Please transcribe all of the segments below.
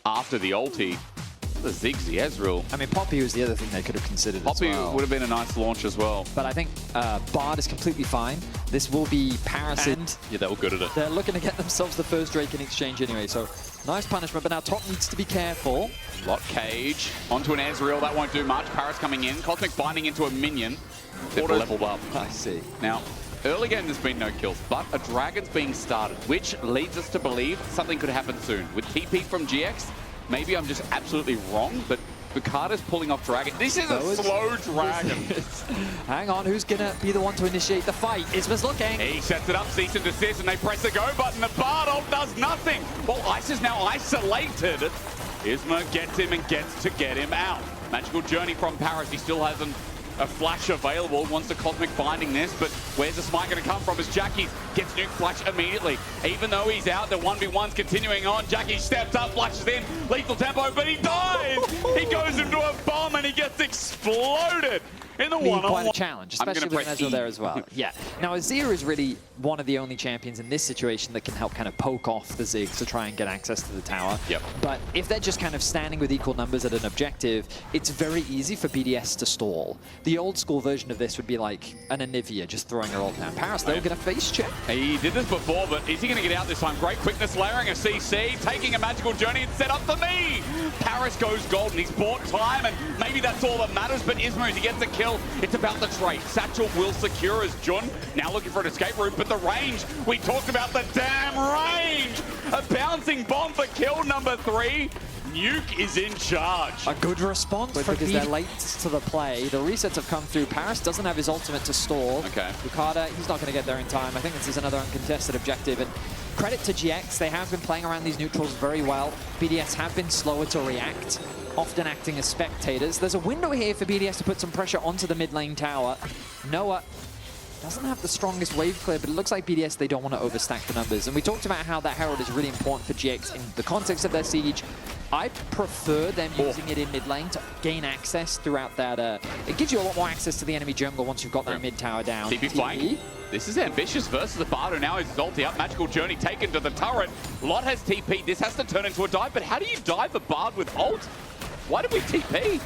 after the ulti. The Ziggs, Ezreal. I mean, Poppy was the other thing they could have considered Poppy as well. would have been a nice launch as well. But I think Bard is completely fine. This will be Paris and yeah, they were good at it. They're looking to get themselves the first Drake in exchange anyway, so nice punishment. But now Top needs to be careful. Lock Cage onto an Ezreal, that won't do much. Paris coming in, Cosmic binding into a minion. They've leveled up. I see. Now, early game there's been no kills, but a dragon's being started, which leads us to believe something could happen soon. With TP from GX, maybe I'm just absolutely wrong, but Bukata's pulling off dragon. This is a slow dragon. Hang on, who's going to be the one to initiate the fight? Isma's looking. He sets it up, cease and desist, and they press the go button. The Bard ult does nothing. Well, Ice is now isolated. Isma gets him and gets to get him out. Magical Journey from Paris. He still hasn't a flash available, wants the Cosmic binding this, but where's the smite going to come from as Jackie gets nuke flash immediately. Even though he's out, the 1v1's continuing on. Jackie steps up, flashes in, lethal tempo, but he dies! He goes into a bomb and he gets exploded in the one-on-one. Quite a challenge, especially with Ezreal there as well. Yeah. Now, Azir is really one of the only champions in this situation that can help kind of poke off the Ziggs to try and get access to the tower. Yep. But if they're just kind of standing with equal numbers at an objective, it's very easy for BDS to stall. The old school version of this would be like an Anivia just throwing her ult down. Paris, though, going to face check. He did this before, but is he going to get out this time? Great quickness, layering a CC, taking a magical journey and set up for me. Paris goes golden. He's bought time, and maybe that's all that matters, but Isma, as he gets a kill, it's about the trade. Satchel will secure as Jun now looking for an escape route, but the range, we talked about the damn range. A bouncing bomb for kill number 3. Nuke is in charge. A good response because they're late to the play. The resets have come through. Paris doesn't have his ultimate to stall. Okay. Bukata, he's not going to get there in time. I think this is another uncontested objective. And credit to GX, they have been playing around these neutrals very well. BDS have been slower to react, often acting as spectators. There's a window here for BDS to put some pressure onto the mid lane tower. Noah doesn't have the strongest wave clear, but it looks like BDS, they don't want to overstack the numbers. And we talked about how that Herald is really important for GX in the context of their siege. I prefer them using it in mid lane to gain access throughout that. It gives you a lot more access to the enemy jungle once you've got that mid tower down. TP flank. This is ambitious versus the Bard, who now is ulti up. Magical Journey taken to the turret. Lot has TP. This has to turn into a dive, but how do you dive a Bard with ult? Why did we TP?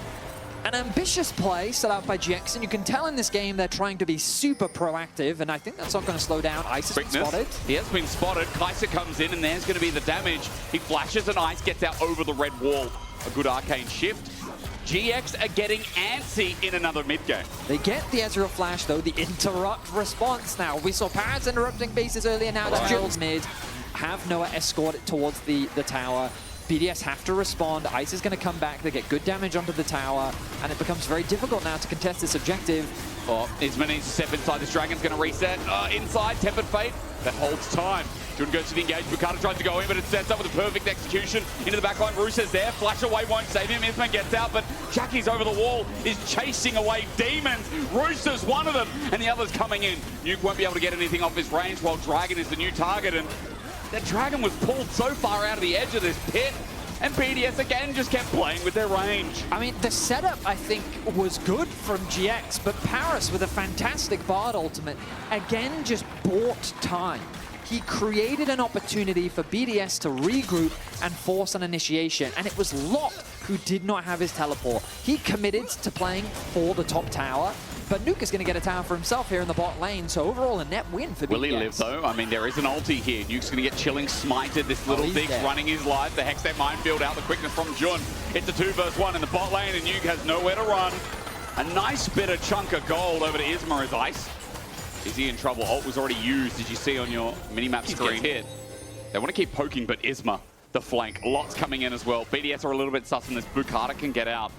An ambitious play set out by GX, and you can tell in this game they're trying to be super proactive, and I think that's not going to slow down. Ice has been spotted. He has been spotted. Kai'Sa comes in, and there's going to be the damage. He flashes, and Ice gets out over the red wall. A good arcane shift. GX are getting antsy in another mid-game. They get the Ezreal flash, though, the interrupt response now. We saw Paris interrupting bases earlier, now that's Jill's mid. Have Noah escort it towards the tower. BDS have to respond. Ice is going to come back. They get good damage onto the tower, and it becomes very difficult now to contest this objective. Oh, Isma needs to step inside. This dragon's going to reset. Inside, Tempered Fate. That holds time. Jun goes to the engage. Bukata tries to go in, but it sets up with a perfect execution. Into the backline, Rusa's there. Flash away won't save him. Isma gets out, but Jackie's over the wall, is chasing away demons. Rusa's one of them, and the other's coming in. Nuke won't be able to get anything off his range, while Dragon is the new target, and that dragon was pulled so far out of the edge of this pit, and BDS again just kept playing with their range. I mean, the setup, I think, was good from GX, but Paris, with a fantastic Bard ultimate, again just bought time. He created an opportunity for BDS to regroup and force an initiation, and it was Lot who did not have his teleport. He committed to playing for the top tower, but Nuke is going to get a tower for himself here in the bot lane, so overall a net win for BDS. Will he live, though? I mean, there is an ulti here. Nuke's going to get chilling smited. This little Ziggs running his life. The Hextech minefield out, the quickness from Jun. It's a 2 versus 1 in the bot lane, and Nuke has nowhere to run. A nice bit of chunk of gold over to Isma as Ice. Is he in trouble? Ult was already used, did you see on your minimap screen? Hit. They want to keep poking, but Isma, the flank. Lots coming in as well. BDS are a little bit sus, and this Bukata can get out.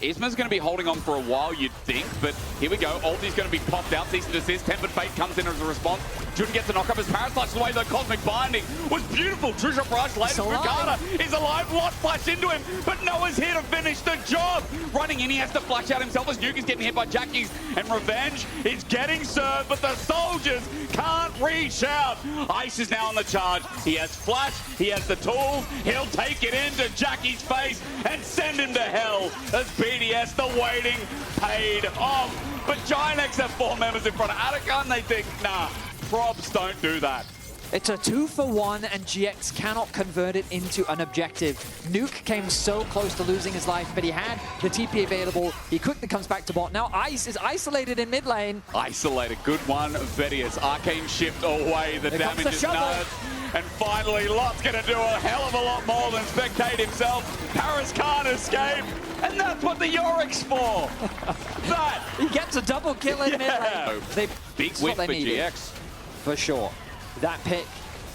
Isma's going to be holding on for a while, you'd think, but here we go. Ulti's going to be popped out. Cease and desist. Tempered Fate comes in as a response. Jun gets a knock-up as Paris slashes away. The Cosmic Binding was beautiful. Trisha Price later. Bukata is alive. Lot flash into him, but Noah's here to finish the job. Running in, he has to flash out himself as Nuke is getting hit by Jackie's, and Revenge is getting served, but the soldiers can't reach out. Ice is now on the charge. He has flash. He has the tools. He'll take it into Jackie's face and send him to hell as BDS, the waiting paid off. But GIANTX have 4 members in front of Attica, and they think, nah, probs don't do that. It's a 2-for-1, and GX cannot convert it into an objective. Nuke came so close to losing his life, but he had the TP available. He quickly comes back to bot. Now Ice is isolated in mid lane. Isolated, good one, BDS. Arcane shift away, the damage is nuts. And finally, Lot's gonna do a hell of a lot more than spectate himself. Paris can't escape, and that's what the Yorik's for. That! He gets a double kill in mid lane. Big win for GX. For sure. That pick,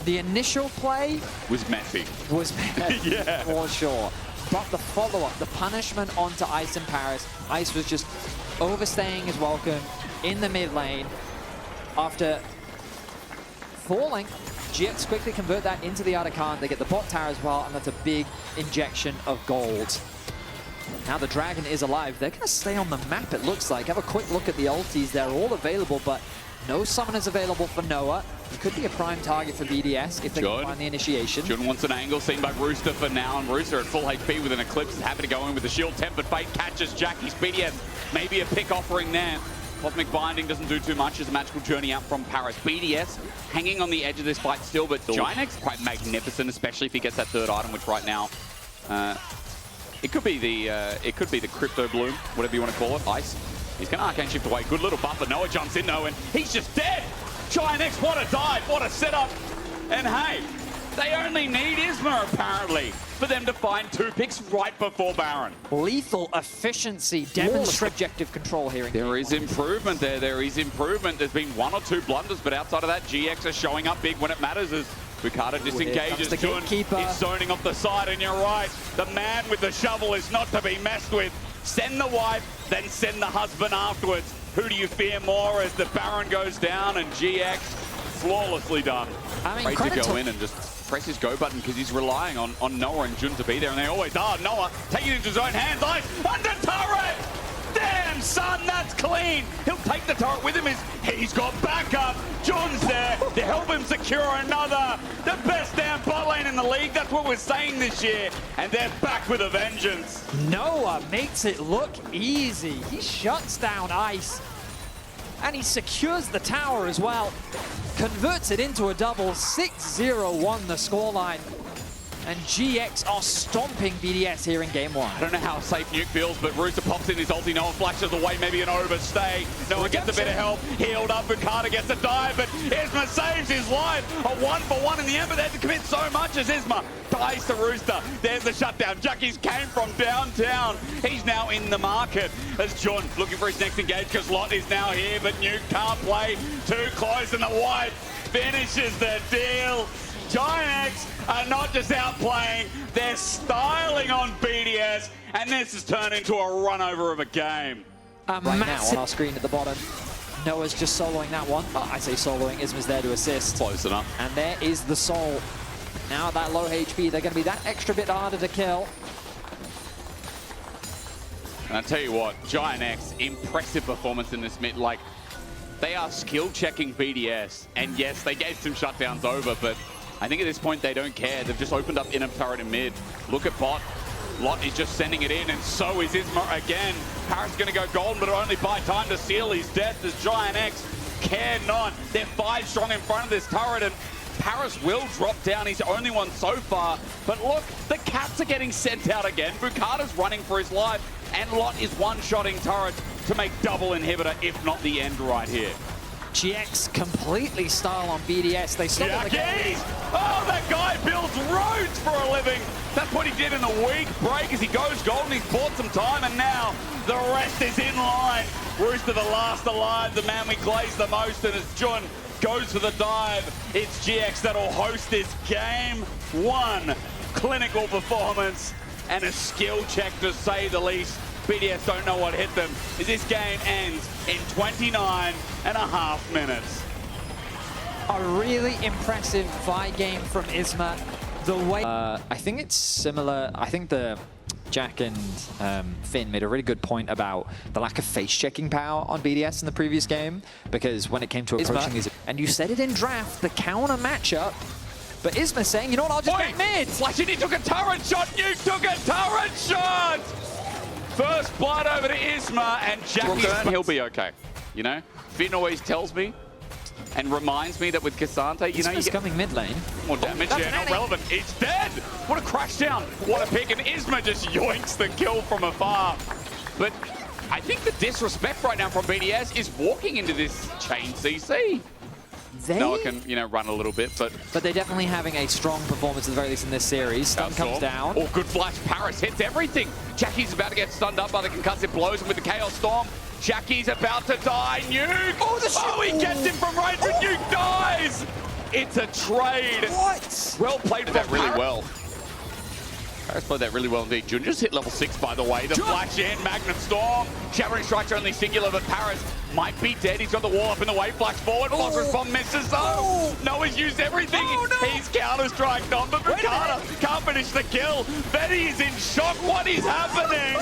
the initial play was messy. Yeah, for sure. But the follow-up, the punishment onto Ice and Paris. Ice was just overstaying his welcome in the mid lane. After falling, GX quickly convert that into the Arcane. They get the bot tower as well, and that's a big injection of gold. Now the Dragon is alive. They're going to stay on the map, it looks like. Have a quick look at the ultis. They're all available, but no summoners available for Noah. He could be a prime target for BDS if they can find the initiation. Jun wants an angle seen by Rooster for now, and Rooster at full HP with an Eclipse is happy to go in with the shield. Tempered Fate catches Jackie's BDS. Maybe a pick offering there. Cosmic Binding doesn't do too much as a magical journey out from Paris. BDS hanging on the edge of this fight still, but GIANTX quite magnificent, especially if he gets that third item, which right now it could be the Crypto Bloom, whatever you want to call it. Ice. He's going to Arcane Shift away. Good little buffer. Noah jumps in though, and he's just dead. GIANTX, what a dive, what a setup. And hey, they only need Isma apparently for them to find 2 picks right before Baron. Lethal efficiency, demonstrate objective control here. There is improvement there. There is improvement. There's been 1 or 2 blunders, but outside of that, GX are showing up big when it matters as Bukata disengages. Jun is zoning off the side, and you're right. The man with the shovel is not to be messed with. Send the wife, then send the husband afterwards. Who do you fear more as the Baron goes down and GX flawlessly done? I mean, great to go in and just press his go button because he's relying on Noah and Jun to be there, and they always are. Noah taking it into his own hands. Ice under turret! Damn, son, that's clean. He'll take the turret with him. He's got backup. Jun's there to help him secure another. The best damn bot lane in the league. That's what we're saying this year. And they're back with a vengeance. Noah makes it look easy. He shuts down Ice. And he secures the tower as well. Converts it into a double. 6-0-1 the scoreline. And GX are stomping BDS here in game 1. I don't know how safe Nuke feels, but Rooster pops in his ulti. Noah flashes away, maybe an overstay. Noah gets a bit of help. Healed up. Bukata gets a dive, but Isma saves his life. A 1-for-1 in the end, but they had to commit so much as Isma dies to Rooster. There's the shutdown. Jackie's came from downtown. He's now in the market as Jun looking for his next engage because Lot is now here, but Nuke can't play too close, and the wife finishes the deal. GIANTX are not just outplaying, they're styling on BDS, and this has turned into a run over of a game. Right now on our screen at the bottom, Noah's just soloing that one. Oh, I say soloing, Isma's there to assist. Close enough. And there is the soul. Now at that low HP, they're going to be that extra bit harder to kill. And I tell you what, GIANTX, impressive performance in this mid. Like, they are skill checking BDS, and yes, they gave some shutdowns over, but I think at this point they don't care. They've just opened up inner turret in mid. Look at bot. Lot is just sending it in, and so is Isma again. Paris going to go golden, but only buy time to seal his death as GIANTX care not. They're 5 strong in front of this turret, and Paris will drop down. He's the only one so far. But look, the cats are getting sent out again. Bukata's running for his life, and Lot is one-shotting turrets to make double inhibitor, if not the end right here. GX completely style on BDS. They stop the game. Oh, that guy builds roads for a living. That's what he did in the week break as he goes golden. He's bought some time, and now the rest is in line. Rooster the last alive, the man we glaze the most, and as Jun goes for the dive, it's GX that'll host this game 1. Clinical performance and a skill check to say the least. BDS don't know what hit them as this game ends in 29.5 minutes. A really impressive fight game from Isma. The way I think it's similar. I think the Jack and Finn made a really good point about the lack of face-checking power on BDS in the previous game, because when it came to approaching these, and you said it in draft, the counter matchup. But Isma saying, you know what, I'll just get mid. Flashing, took a turret shot. You took a turret shot. First blood over to Isma, and Jackie's... He'll be okay, you know? Finn always tells me, And reminds me that with Cassante, you know, you get coming mid lane. more damage. Yeah, not relevant. It's dead. What a crash down. What a pick. And Isma just yoinks the kill from afar. But I think the disrespect right now from BDS is walking into this chain CC. Noah can, you know, run a little bit, but they're definitely having a strong performance at the very least in this series. Stun comes down. Oh, good flash. Paris hits everything. Jackie's about to get stunned up by the concussive blows, and with the Chaos Storm, Jackie's about to die. Nuke! Oh, he gets him from range, but Nuke dies! It's a trade. What? Well played that really well. Paris played that really well indeed. Jun just hit level 6, by the way. The flash in, Magnet Storm. Shattering Strike's only singular, but Paris might be dead. He's got the wall up in the way. Flash forward. Phosphorus Bomb misses though. Noah's used everything. He's Counter-Striked on, but Bukata can't finish the kill. Betty is in shock. What is happening?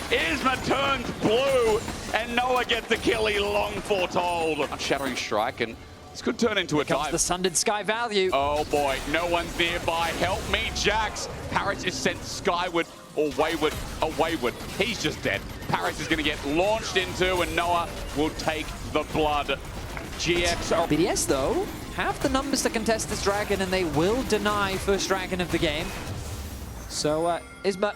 Isma turns blue, and Noah gets the kill he long foretold. Shattering Strike, and this could turn into a dive. The Sundered Sky value. Oh boy, no one's nearby. Help me, Jax. Paris is sent skyward or wayward. Oh, wayward. He's just dead. Paris is going to get launched into, and Noah will take the blood. GX. BDS, though, have the numbers to contest this dragon, and they will deny first dragon of the game. So, Isma,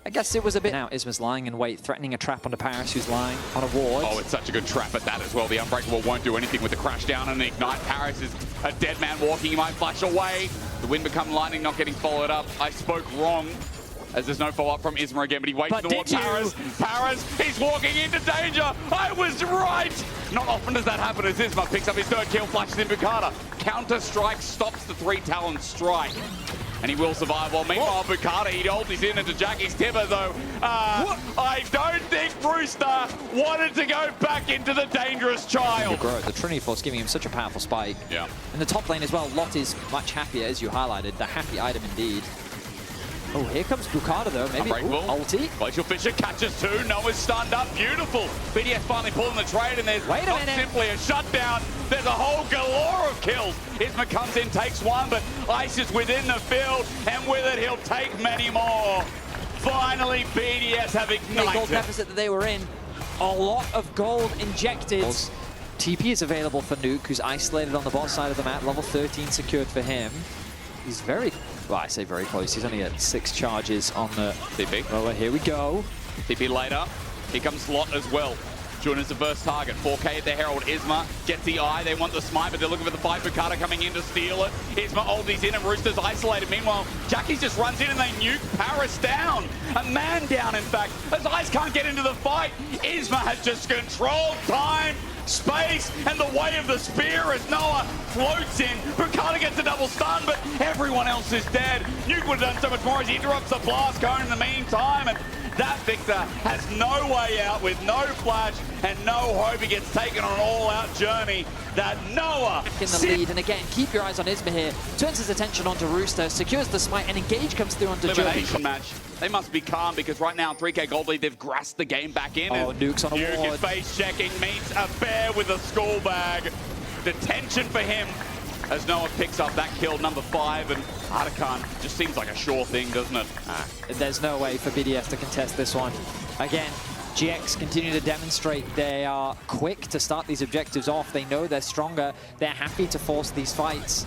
I guess it was a bit... Now Isma's lying in wait, threatening a trap onto Paris, who's lying on a ward. Oh, it's such a good trap at that as well. The Unbreakable won't do anything with the crash down and the ignite. Paris is a dead man walking. He might flash away. The wind become lightning, not getting followed up. I spoke wrong, as there's no follow-up from Isma again, but he waits towards Paris. Paris, he's walking into danger. I was right. Not often does that happen as Isma picks up his third kill, flashes in Bukata. Counter-strike stops the 3-talon strike. And he will survive. Well, meanwhile, Bukata, he holds his in into Jackie's Timber, though. I don't think Brewster wanted to go back into the dangerous child. The Trinity Force giving him such a powerful spike. Yeah. In the top lane as well, Lot is much happier, as you highlighted. The happy item indeed. Oh, here comes Bukata, though. Maybe ulti. Glacial Fisher catches two. Noah's stunned up. Beautiful. BDS finally pulling the trade, and there's not simply a shutdown. There's a whole galore of kills. Isma comes in, takes one, but Ice is within the field, and with it, he'll take many more. Finally, BDS have ignited. The gold deficit that they were in, a lot of gold injected. TP is available for Nuke, who's isolated on the bot side of the map. Level 13 secured for him. He's very... Well, I say very close. He's only at 6 charges on the TP. Oh, here we go. TP later. Here comes Lot as well. Jun is the first target. 4K at the Herald. Isma gets the eye. They want the smite, but they're looking for the fight. Bukata coming in to steal it. Isma ulti's in, and Rooster's isolated. Meanwhile, Jackie just runs in, and they nuke Paris down. A man down, in fact. As Ice can't get into the fight, Isma has just controlled time, space, and the way of the spear as Noah floats in. Bukata gets a double stun, but everyone else is dead. Nuke would have done so much more as he interrupts the blast cone in the meantime, and that Victor has no way out with no flash and no hope. He gets taken on an all-out journey. That Noah in the lead, and again, keep your eyes on Isma here. Turns his attention onto Rooster, secures the smite, and Engage comes through onto elimination match. They must be calm because right now, 3K gold lead, they've grasped the game back in. Oh, Nuke's on a Nuke ward. is face checking, meets a bear with a school bag. Detention for him as Noah picks up that kill, number 5, and Artican just seems like a sure thing, doesn't it? There's no way for BDS to contest this one. Again, GX continue to demonstrate they are quick to start these objectives off. They know they're stronger. They're happy to force these fights.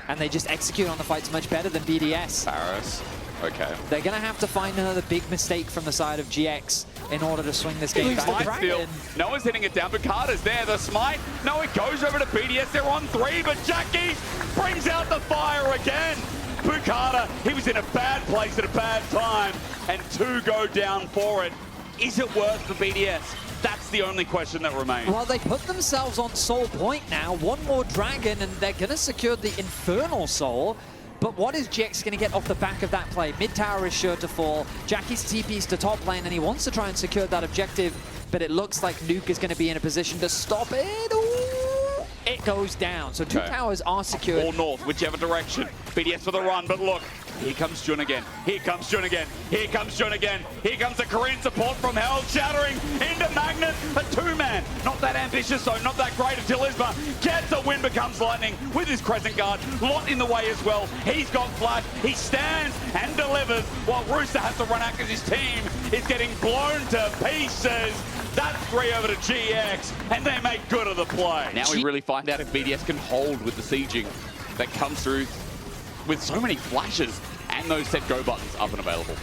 And they just execute on the fights much better than BDS. Paris. Okay. They're going to have to find another big mistake from the side of GX in order to swing this game back. Still. Noah's hitting it down. Bukata's there. The smite. No, it goes over to BDS. They're on 3, but Jackie brings out the fire again. Bukata, he was in a bad place at a bad time, and 2 go down for it. Is it worth for BDS? That's the only question that remains. Well, they put themselves on soul point now. One more dragon, and they're going to secure the Infernal Soul. But what is GX going to get off the back of that play? Mid tower is sure to fall. Jackie's TP's to top lane, and he wants to try and secure that objective, but it looks like Nuke is going to be in a position to stop it. Ooh, it goes down. So 2 towers are secured. Or north, whichever direction. BDS for the run, but look. Here comes Jun again. Here comes Jun again. Here comes Jun again. Here comes the Korean support from Hell, shattering into Magnet. A 2-man. Not that ambitious, though. Not that great until Isma gets a win, becomes lightning with his Crescent Guard. Lot in the way as well. He's got flash. He stands and delivers while Rooster has to run out because his team is getting blown to pieces. That's 3 over to GX, and they make good of the play. Now we really find out if BDS can hold with the sieging that comes through with so many flashes and those set go buttons up and available.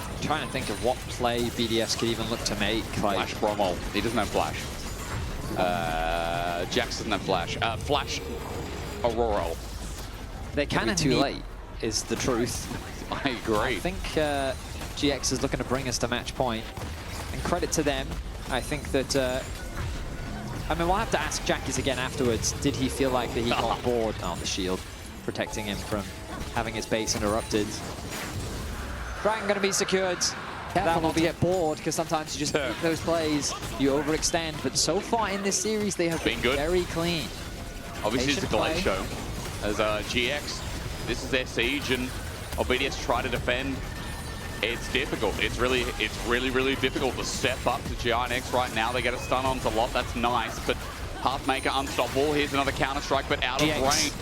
I'm trying to think of what play BDS could even look to make. Flash Bromo. He doesn't have flash. Jax doesn't have flash. Flash Aurora. They're kind of too late, is the truth. I agree. I think GX is looking to bring us to match point. And credit to them. I think that... I mean, we'll have to ask Jackies again afterwards. Did he feel like that he got bored? Oh, the shield protecting him from having his base interrupted. Dragon going to be secured. That will get bored, because sometimes you just make those plays, you overextend. But so far in this series, they have been good. Very clean. Obviously, it's a delay show. As GX, this is their siege, and BDS try to defend. It's difficult. It's really difficult to step up to GIANTX right now. They get a stun onto Lot. That's nice, but Pathmaker unstoppable. Here's another counter strike, but out of range.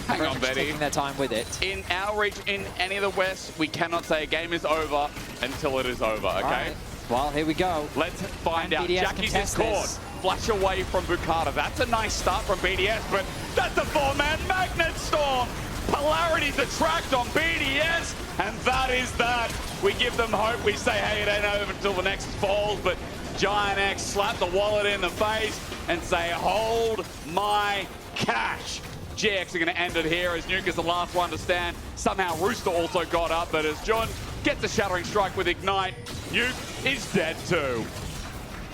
Hang on, Betty. Taking their time with it. In our region, in any of the West, we cannot say a game is over until it is over, okay? Right. Well, here we go. Let's find out. Jackie's is caught. Flash away from Bukata. That's a nice start from BDS, but that's a 4-man Magnet Storm. Polarity's attract on BDS, and that is that. We give them hope. We say, hey, it ain't over until the next falls, but GIANTX slap the wallet in the face and say, hold my cash. GX are going to end it here as Nuke is the last one to stand. Somehow Rooster also got up, but as John gets a shattering strike with Ignite, Nuke is dead too.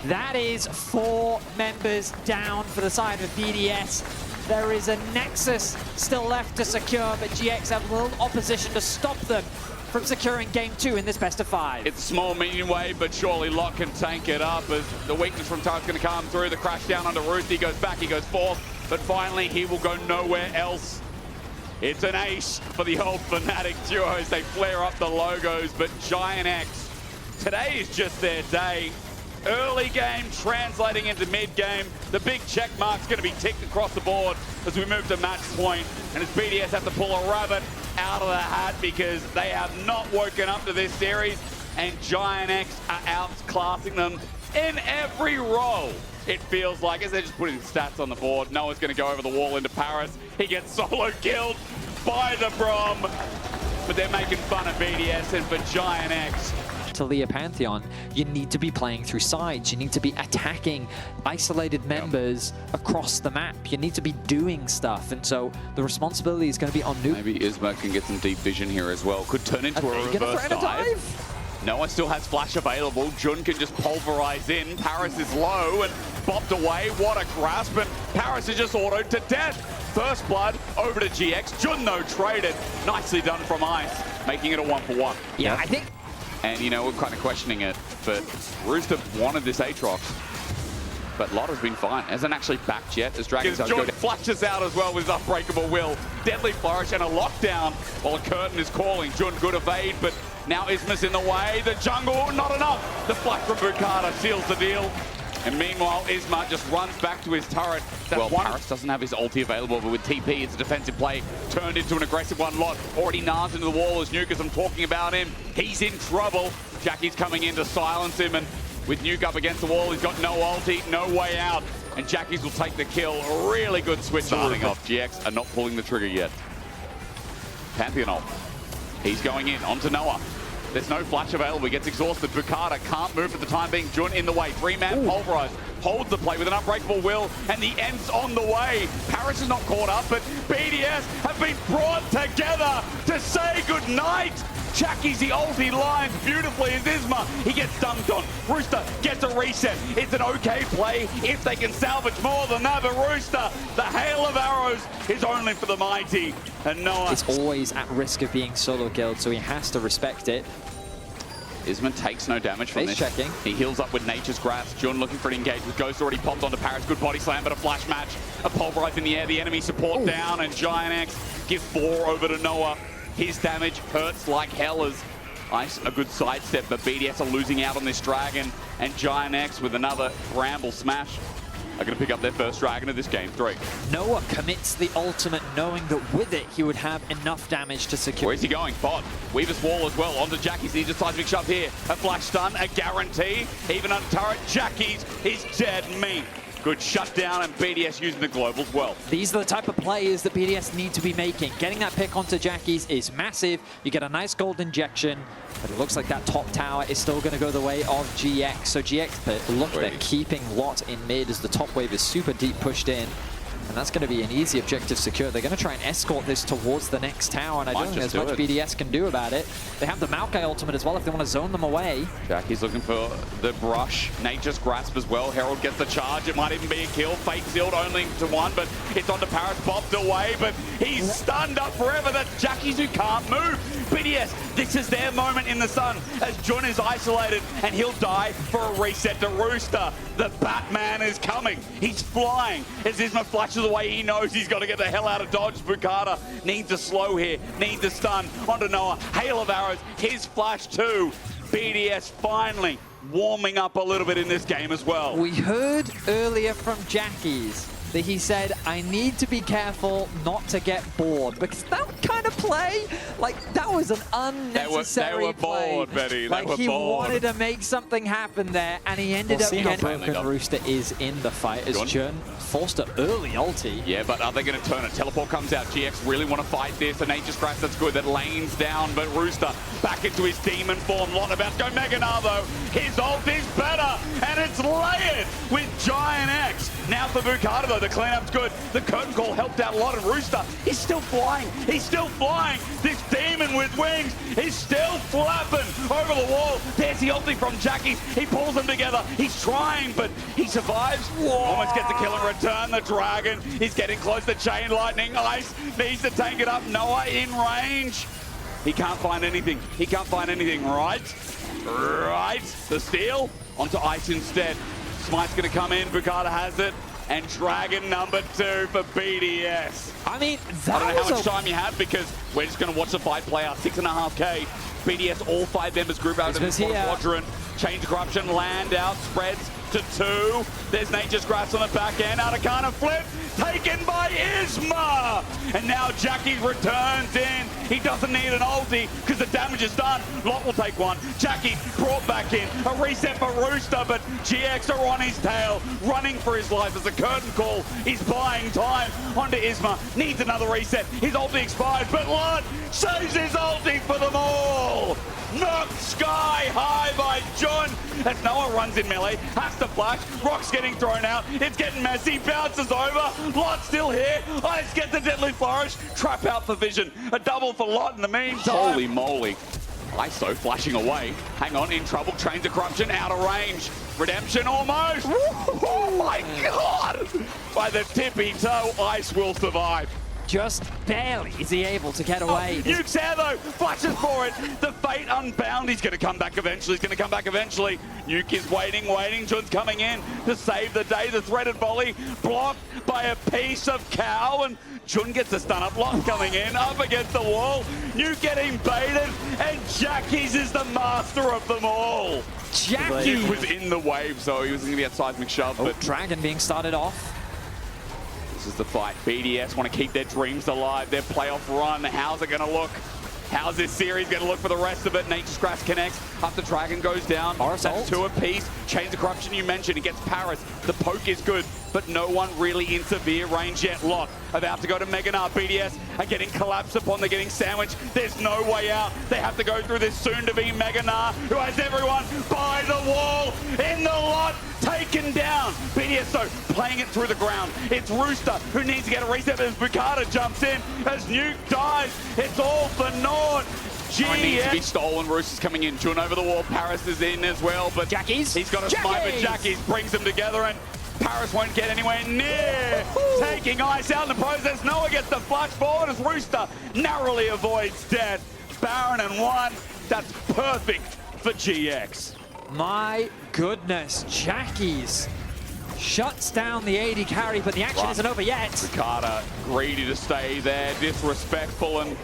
That is 4 members down for the side of BDS. There is a Nexus still left to secure, but GX have little opposition to stop them from securing game 2 in this best of 5. It's a small medium wave, but surely Lot can tank it up as the weakness from Turret's going to come through. The crash down onto Rooster. He goes back, he goes forth, but finally he will go nowhere else. It's an ace for the old Fnatic duo as they flare up the logos, but GIANTX, today is just their day. Early game translating into mid game. The big check mark's going to be ticked across the board as we move to match point. And as BDS have to pull a rabbit out of the hat because they have not woken up to this series. And GIANTX are outclassing them in every role. It feels like, as they're just putting stats on the board. Noah's going to go over the wall into Paris. He gets solo killed by the Brom. But they're making fun of BDS, and for GIANTX, to Leah Pantheon, you need to be playing through sides. You need to be attacking isolated members across the map. You need to be doing stuff. And so the responsibility is going to be on Nuke. Maybe Isma can get some deep vision here as well. Could turn into a reverse dive. Noah still has flash available. Jun can just pulverize in. Paris is low and bopped away. What a grasp. And Paris is just autoed to death. First blood over to GX. Jun, though, traded. Nicely done from Ice, making it a 1-for-1. Yeah, I think... And, you know, we're kind of questioning it, but Rooster wanted this Aatrox. But Lot has been fine. Hasn't actually backed yet as Dragon's go flashes out as well with his Unbreakable Will. Deadly Flourish and a lockdown while a Curtain is calling. Jun good evade, but now Isma's in the way. The jungle, not enough. The flash from Bukata seals the deal. And meanwhile, Isma just runs back to his turret. Well, Paris doesn't have his ulti available, but with TP, it's a defensive play turned into an aggressive one. Lot already gnaws into the wall as Nuke, as I'm talking about him. He's in trouble. Jackie's coming in to silence him, and with Nuke up against the wall, he's got no ulti, no way out. And Jackie's will take the kill. A really good switch starting off. GX are not pulling the trigger yet. Pantheon ult. He's going in onto Noah. There's no flash available. He gets exhausted. Bukata can't move for the time being. Jun in the way. 3-man pulverized. Holds the play with an Unbreakable Will, and the end's on the way. Paris is not caught up, but BDS have been brought together to say goodnight. Jackie's the ulti lines beautifully as Isma. He gets dunked on. Rooster gets a reset. It's an okay play if they can salvage more than that. But Rooster, the hail of arrows is only for the mighty. And Noah... It's always at risk of being solo killed, so he has to respect it. Isma takes no damage from this. Checking. He heals up with Nature's Grasp. Jun looking for an engagement. Ghost already popped onto Paris. Good body slam, but a flash match. A pulverize in the air. The enemy support down, and GIANTX give 4 over to Noah. His damage hurts like hell as Ice a good sidestep, but BDS are losing out on this Dragon, and GIANTX with another Bramble smash. are going to pick up their first Dragon of this game 3. Noah commits the ultimate, knowing that with it, he would have enough damage to secure. Where's he going? Bot. Weaver's wall as well. Onto Jackie's. Needs a seismic shove here. A flash stun, a guarantee. Even under turret, Jackie's is dead meat. Good shutdown, and BDS using the globals well. These are the type of plays that BDS need to be making. Getting that pick onto Jackie's is massive. You get a nice gold injection, but it looks like that top tower is still going to go the way of GX. So GX, but look, they're keeping Lot in mid as the top wave is super deep pushed in. And that's going to be an easy objective secure. They're going to try and escort this towards the next tower, and I don't think there's much BDS can do about it. They have the Maokai ultimate as well if they want to zone them away. Jackie's looking for the brush. Nature's grasp as well. Herald gets the charge. It might even be a kill. Fate sealed only to 1, but it's onto Paris. Bopped away, but he's stunned up forever. That's Jackie's who can't move. BDS, this is their moment in the sun as Jun is isolated, and he'll die for a reset to Rooster. The Batman is coming. He's flying. As Isma flashes away, he knows he's got to get the hell out of dodge. Bukata needs a slow here, needs a stun. Onto Noah, hail of arrows, his flash too. BDS finally warming up a little bit in this game as well. We heard earlier from Jackie's that he said, I need to be careful not to get bored, because that kind of play, like, that was an unnecessary they were bored, play. Betty. Like, he wanted to make something happen there, and he ended up getting... Broken Rooster is in the fight as Jun forced an early ulti. Yeah, but are they going to turn it? Teleport comes out. GX really want to fight this. A Nature's Grasp, that's good. That lanes down, but Rooster back into his demon form. Lot about to go Mega Narvo. His ult is better, and it's layered with GIANTX. Now for Bukata, though, the cleanup's good. The curtain call helped out a lot, and Rooster, he's still flying. He's still flying. This demon with wings is still flapping over the wall. There's the ulti from Jackie. He pulls them together. He's trying, but he survives. Almost gets the kill and return. The Dragon is getting close to Chain Lightning. Ice needs to tank it up. Noah in range. He can't find anything. He can't find anything, right? Right. The steal onto Ice instead. Smite's going to come in. Bukata has it. And Dragon number 2 for BDS. I mean, I don't know how much time you have, because we're just going to watch the fight play out. 6.5K. BDS, all 5 members group out of the quadrant. Change corruption, land out, spreads to 2. There's Nature's Grasp on the back end. Arcana flip, taken by Isma. And now Jackie returns in. He doesn't need an ulti because the damage is done. Lot will take one. Jackie brought back in. A reset for Rooster, but GX are on his tail, running for his life as the curtain call. He's buying time. Onto Isma. Needs another reset. His ulti expired, but Lot saves his ulti for them all. Knocked sky high by Jun as Noah runs in melee, has to flash, Rock's getting thrown out, it's getting messy, bounces over, Lot still here, Ice gets the deadly flourish, trap out for Vision, a double for Lot in the meantime. Holy moly. ISO flashing away, hang on, in trouble, Trains of Corruption, out of range, Redemption almost, oh my god, by the tippy toe, Ice will survive. Just barely is he able to get away. Nuke's there though, flashes for it. The Fate Unbound, he's going to come back eventually. Nuke is waiting. Jun's coming in to save the day. The threaded volley blocked by a piece of cow, and Jun gets a stun up. Lot coming in, up against the wall. Nuke getting baited, and Jackie's is the master of them all. Jackie was in the wave, so he was going to get seismic shove. But Dragon being started off. This is the fight. BDS want to keep their dreams alive, their playoff run. How's it going to look? How's this series going to look for the rest of it? Nature's Grasp connects. After Dragon goes down, that's 2 apiece. Chains of Corruption you mentioned. He gets Paris. The poke is good, but no one really in severe range yet. Lot about to go to Mega Narv. BDS are getting collapsed upon. They're getting sandwiched. There's no way out. They have to go through this soon-to-be Mega Narv, who has everyone by the wall in the Lot. Taken down. BDS though playing it through the ground. It's Rooster who needs to get a reset as Bukata jumps in. As Nuke dies, it's all for Nord. Needs to be stolen. Rooster's coming in. Jun over the wall. Paris is in as well, but Jackie's. He's got a smite, but Jackie's brings them together, and Paris won't get anywhere near taking Ice out in the process. Noah gets the flash forward as Rooster narrowly avoids death. Baron and 1. That's perfect for GX. My goodness, Jackie's shuts down the AD carry, but the action isn't over yet. Bukata greedy to stay there, disrespectful, and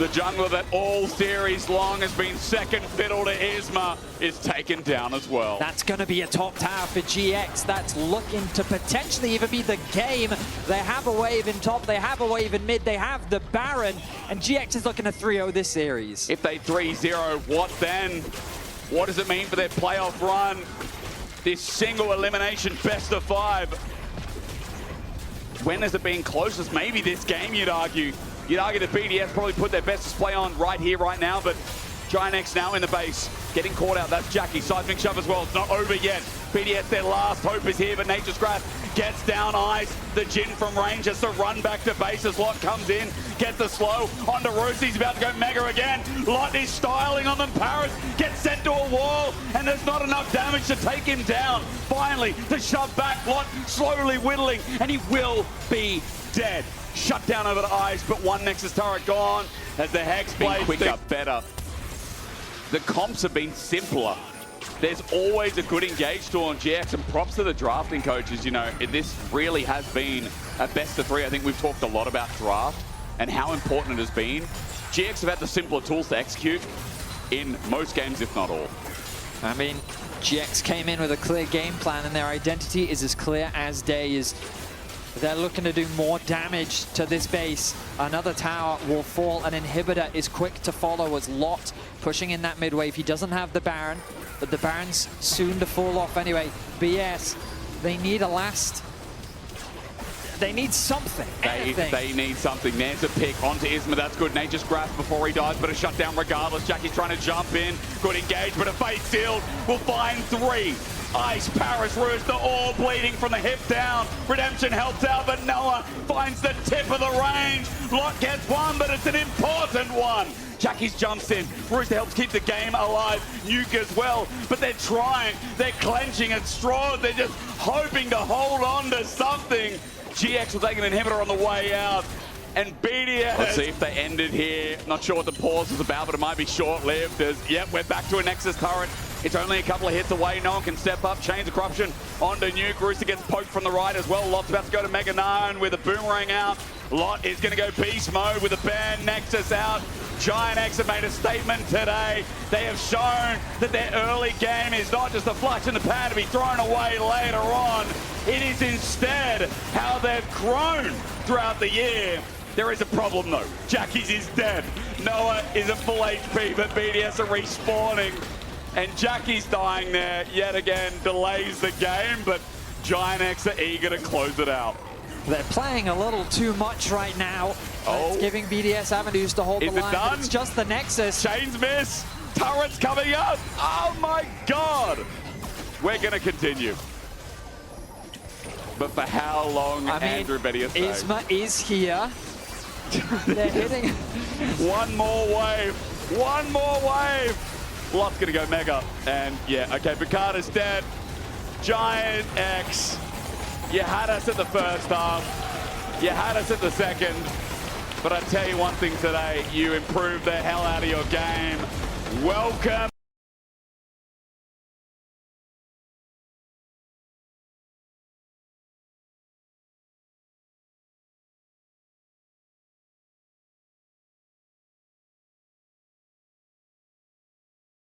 The jungler that all series long has been second fiddle to Isma is taken down as well. That's going to be a top tower for GX. That's looking to potentially even be the game. They have a wave in top, they have a wave in mid, they have the Baron, and GX is looking to 3-0 this series. If they 3-0, what then? What does it mean for their playoff run? This single elimination best of 5. When has it been closest? Maybe this game, you'd argue. You'd argue that BDS probably put their best display on right here, right now, but GIANTX now in the base, getting caught out. That's Jackie. Seismic shove as well. It's not over yet. BDS, their last hope is here, but Nature's Grasp gets down Ice. The Jin from range has to run back to base as Lot comes in, gets the slow onto Roos. He's about to go mega again. Lot is styling on them. Paris gets sent to a wall, and there's not enough damage to take him down. Finally, to shove back, Lot slowly whittling, and he will be dead. Shut down over to Ice, but one Nexus turret gone as the Hex blades quicker, better. The comps have been simpler. There's always a good engage tool on GX, and props to the drafting coaches. You know, this really has been a best of 3. I think we've talked a lot about draft and how important it has been. GX have had the simpler tools to execute in most games, if not all. I mean, GX came in with a clear game plan, and their identity is as clear as day. They're looking to do more damage to this base. Another tower will fall. An inhibitor is quick to follow as Lot pushing in that mid wave. He doesn't have the Baron, but the Baron's soon to fall off anyway. BS, they need a last. They need something. They need something. There's a pick onto Isma. That's good. Nature's Grasp before he dies, but a shutdown regardless. Jackie's trying to jump in. Good engage, but a fate sealed will find 3. Ice, Paris, Rooster, all bleeding from the hip down. Redemption helps out, but Noah finds the tip of the range. Lot gets one, but it's an important one. Jackie's jumps in. Rooster helps keep the game alive. Nuke as well, but they're trying. They're clenching at straws. They're just hoping to hold on to something. GX will take an inhibitor on the way out. And BDS. Let's see if they ended here. Not sure what the pause was about, but it might be short-lived. Yep, we're back to a Nexus turret. It's only a couple of hits away. No one can step up. Chains of Corruption onto Nuke. Rooster gets poked from the right as well. Lot's about to go to Mega 9 with a boomerang out. Lot is going to go beast mode with a ban. Nexus out. GIANTX have made a statement today. They have shown that their early game is not just a flash in the pan to be thrown away later on. It is instead how they've grown throughout the year. There is a problem though. Jackie's is dead. Noah is at full HP, but BDS are respawning. And Jackie's dying there yet again, delays the game, but GIANTX are eager to close it out. They're playing a little too much right now. It's giving BDS avenues to hold the line. Is it done? It's just the Nexus. Chains miss. Turrets coming up. Oh my God. We're going to continue. But for how long, Andrew Bettius? Isma is here. They're hitting. One more wave. One more wave. Lot's going to go mega. And yeah, okay, Picard is dead. GIANTX. You had us at the first half. You had us at the second. But I tell you one thing today, you improved the hell out of your game. Welcome